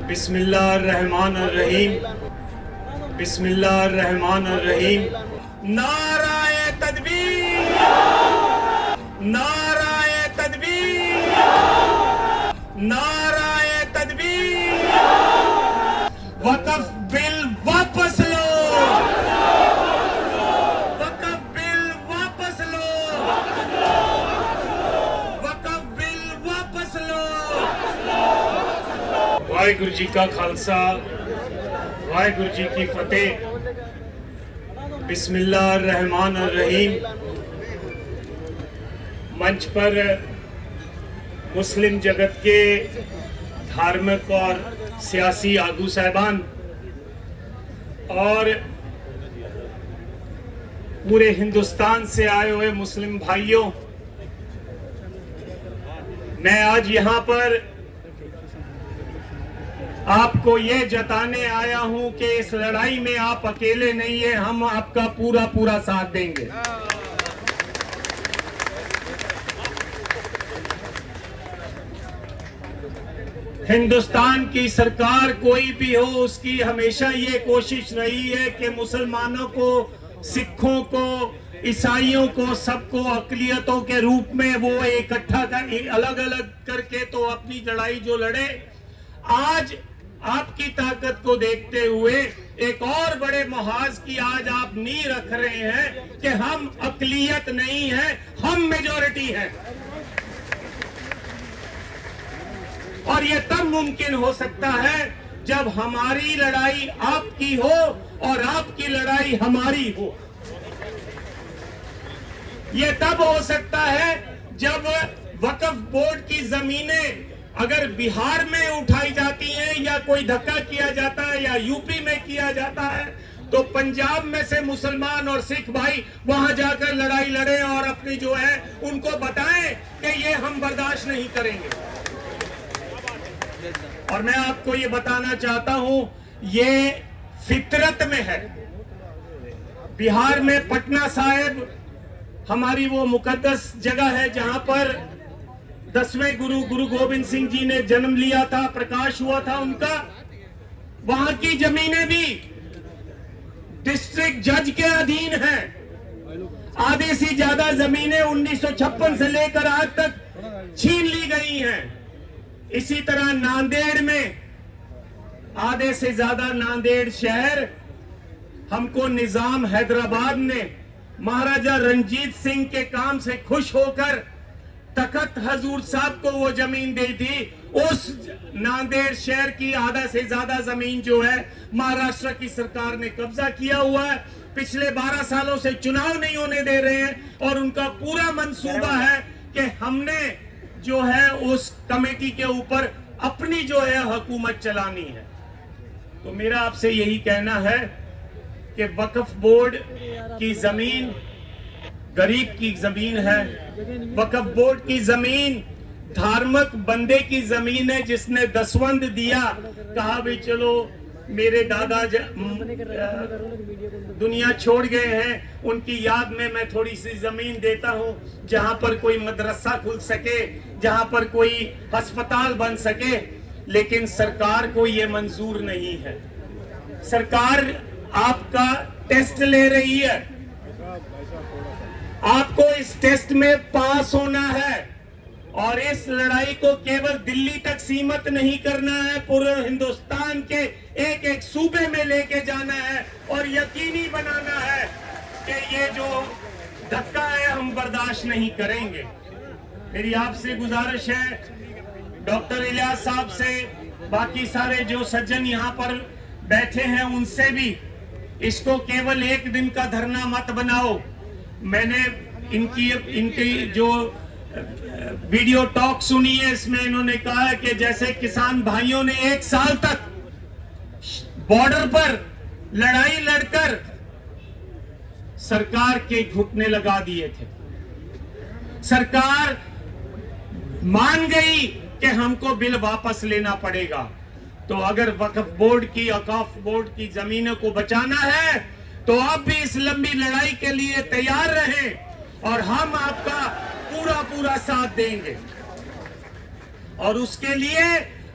बिस्मिल्लाहिर्रहमानिर्रहीम, बिस्मिल्लाहिर्रहमानिर्रहीम। नाराए तकबीर, नाराए तकबीर, नाराए तकबीर। वक्फ बिल वापस लो, वक्फ बिल वापस लो, वक्फ बिल वापस लो। वाहिगुरु जी का खालसा, वाहिगुरु जी की फतेह। बिस्मिल्लाहिर्रहमानिर्रहीम। मंच पर मुस्लिम जगत के धार्मिक और सियासी आगू साहबान और पूरे हिंदुस्तान से आए हुए मुस्लिम भाइयों, मैं आज यहाँ पर आपको ये जताने आया हूं कि इस लड़ाई में आप अकेले नहीं है, हम आपका पूरा पूरा साथ देंगे। हिंदुस्तान की सरकार कोई भी हो, उसकी हमेशा ये कोशिश रही है कि मुसलमानों को, सिखों को, ईसाइयों को, सबको अकलियतों के रूप में वो इकट्ठा कर, अलग अलग करके तो अपनी लड़ाई जो लड़े। आज आपकी ताकत को देखते हुए एक और बड़े मुहाज की आज आप नींव रख रहे हैं कि हम अकलियत नहीं है, हम मेजॉरिटी है। और ये तब मुमकिन हो सकता है जब हमारी लड़ाई आपकी हो और आपकी लड़ाई हमारी हो। ये तब हो सकता है जब वक्फ बोर्ड की जमीनें अगर बिहार में उठाई जाती हैं या कोई धक्का किया जाता है या यूपी में किया जाता है, तो पंजाब में से मुसलमान और सिख भाई वहां जाकर लड़ाई लड़े और अपनी जो है उनको बताएं कि ये हम बर्दाश्त नहीं करेंगे। और मैं आपको ये बताना चाहता हूं, ये फितरत में है। बिहार में पटना साहिब हमारी वो मुकद्दस जगह है जहां पर 10वें गुरु गोविंद सिंह जी ने जन्म लिया था, प्रकाश हुआ था उनका। वहां की जमीनें भी डिस्ट्रिक्ट जज के अधीन हैं। आधे से ज्यादा जमीनें 1956 से लेकर आज तक छीन ली गई हैं। इसी तरह नांदेड़ में आधे से ज्यादा नांदेड़ शहर हमको निजाम हैदराबाद ने महाराजा रंजीत सिंह के काम से खुश होकर तखत हजूर साहब को वो जमीन दी थी। उस नांदेड़ शहर की आधा से ज्यादा जमीन जो है महाराष्ट्र की सरकार ने कब्जा किया हुआ है। पिछले 12 सालों से चुनाव नहीं होने दे रहे हैं और उनका पूरा मंसूबा है कि हमने जो है उस कमेटी के ऊपर अपनी जो है हुकूमत चलानी है। तो मेरा आपसे यही कहना है कि वक्फ बोर्ड की जमीन गरीब की जमीन है। वक्फ बोर्ड की जमीन धार्मिक बंदे की जमीन है जिसने दसवंध दिया, कहा भी चलो मेरे दादा दुनिया छोड़ गए हैं, उनकी याद में मैं थोड़ी सी जमीन देता हूं जहां पर कोई मदरसा खुल सके, जहां पर कोई अस्पताल बन सके। लेकिन सरकार को यह मंजूर नहीं है। सरकार आपका टेस्ट ले रही है, आपको इस टेस्ट में पास होना है और इस लड़ाई को केवल दिल्ली तक सीमित नहीं करना है, पूरे हिंदुस्तान के एक एक सूबे में लेके जाना है और यकीनी बनाना है कि ये जो धक्का है हम बर्दाश्त नहीं करेंगे। मेरी आपसे गुजारिश है, डॉक्टर इलियास साहब से, बाकी सारे जो सज्जन यहाँ पर बैठे हैं उनसे भी, इसको केवल एक दिन का धरना मत बनाओ। मैंने इनकी जो वीडियो टॉक सुनी है, इसमें इन्होंने कहा है कि जैसे किसान भाइयों ने 1 साल तक बॉर्डर पर लड़ाई लड़कर सरकार के घुटने लगा दिए थे। सरकार मान गई कि हमको बिल वापस लेना पड़ेगा। तो अगर वक्फ बोर्ड की, औकाफ बोर्ड की जमीनों को बचाना है तो आप भी इस लंबी लड़ाई के लिए तैयार रहें और हम आपका पूरा पूरा साथ देंगे। और उसके लिए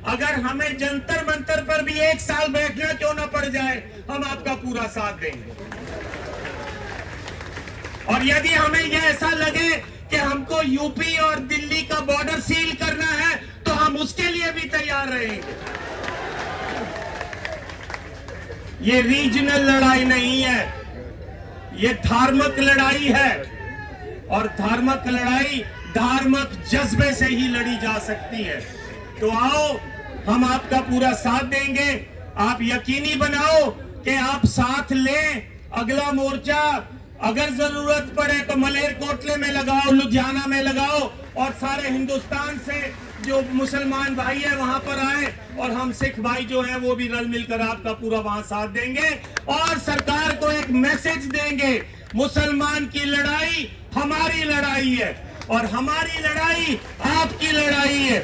अगर हमें जंतर मंतर पर भी 1 साल बैठना क्यों ना पड़ जाए, हम आपका पूरा साथ देंगे। और यदि हमें यह ऐसा लगे कि हमको यूपी और दिल्ली का बॉर्डर सील करना है, तो हम उसके लिए भी तैयार रहेंगे। ये रीजनल लड़ाई नहीं है, ये धार्मिक लड़ाई है, और धार्मिक लड़ाई धार्मिक जज्बे से ही लड़ी जा सकती है। तो आओ, हम आपका पूरा साथ देंगे। आप यकीनी बनाओ कि आप साथ लें। अगला मोर्चा अगर जरूरत पड़े तो मलेरकोटले में लगाओ, लुधियाना में लगाओ, और सारे हिंदुस्तान से जो मुसलमान भाई है वहां पर आए, और हम सिख भाई जो हैं वो भी रल मिलकर आपका पूरा वहां साथ देंगे। और सरकार को एक मैसेज देंगे, मुसलमान की लड़ाई हमारी लड़ाई है, और हमारी लड़ाई आपकी लड़ाई है।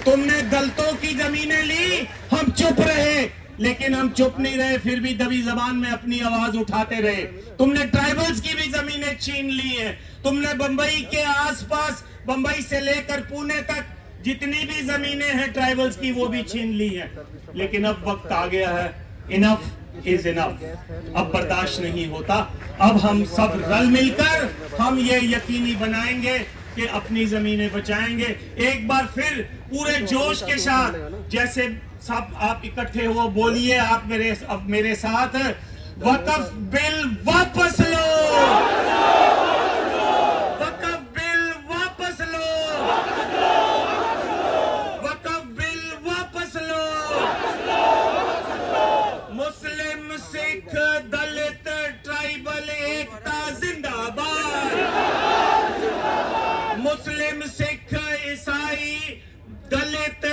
तुमने दलितों की जमीनें ली, हम चुप रहे, लेकिन हम चुप नहीं रहे, फिर भी दबी जबान में अपनी आवाज उठाते रहे। तुमने ट्राइबल्स की भी जमीनें छीन ली हैं, तुमने बंबई के आसपास, बंबई से लेकर पुणे तक जितनी भी जमीनें हैं ट्राइबल्स की, वो भी छीन ली हैं। लेकिन अब वक्त आ गया है, इनफ इज इनफ, अब बर्दाश्त नहीं होता। अब हम सब रल मिलकर हम ये यकीनी बनाएंगे कि अपनी जमीनें बचाएंगे। एक बार फिर पूरे जोश के साथ, जैसे सब आप इकट्ठे हो, बोलिए आप मेरे साथ, वक्फ बिल वापस लो, वक्फ बिल वापस लो, वक्फ बिल वापस लो। मुस्लिम, सिख, दलित, ट्राइबल एकता जिंदाबाद। मुस्लिम, सिख, ईसाई, दलित,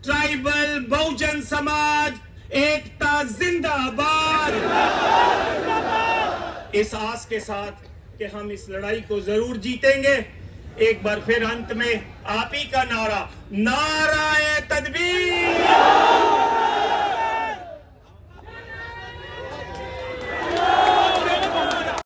ट्राइबल, बहुजन समाज एकता जिंदाबाद। इस आस के साथ कि हम इस लड़ाई को जरूर जीतेंगे, एक बार फिर अंत में आप ही का नारा, नाराए तकबीर।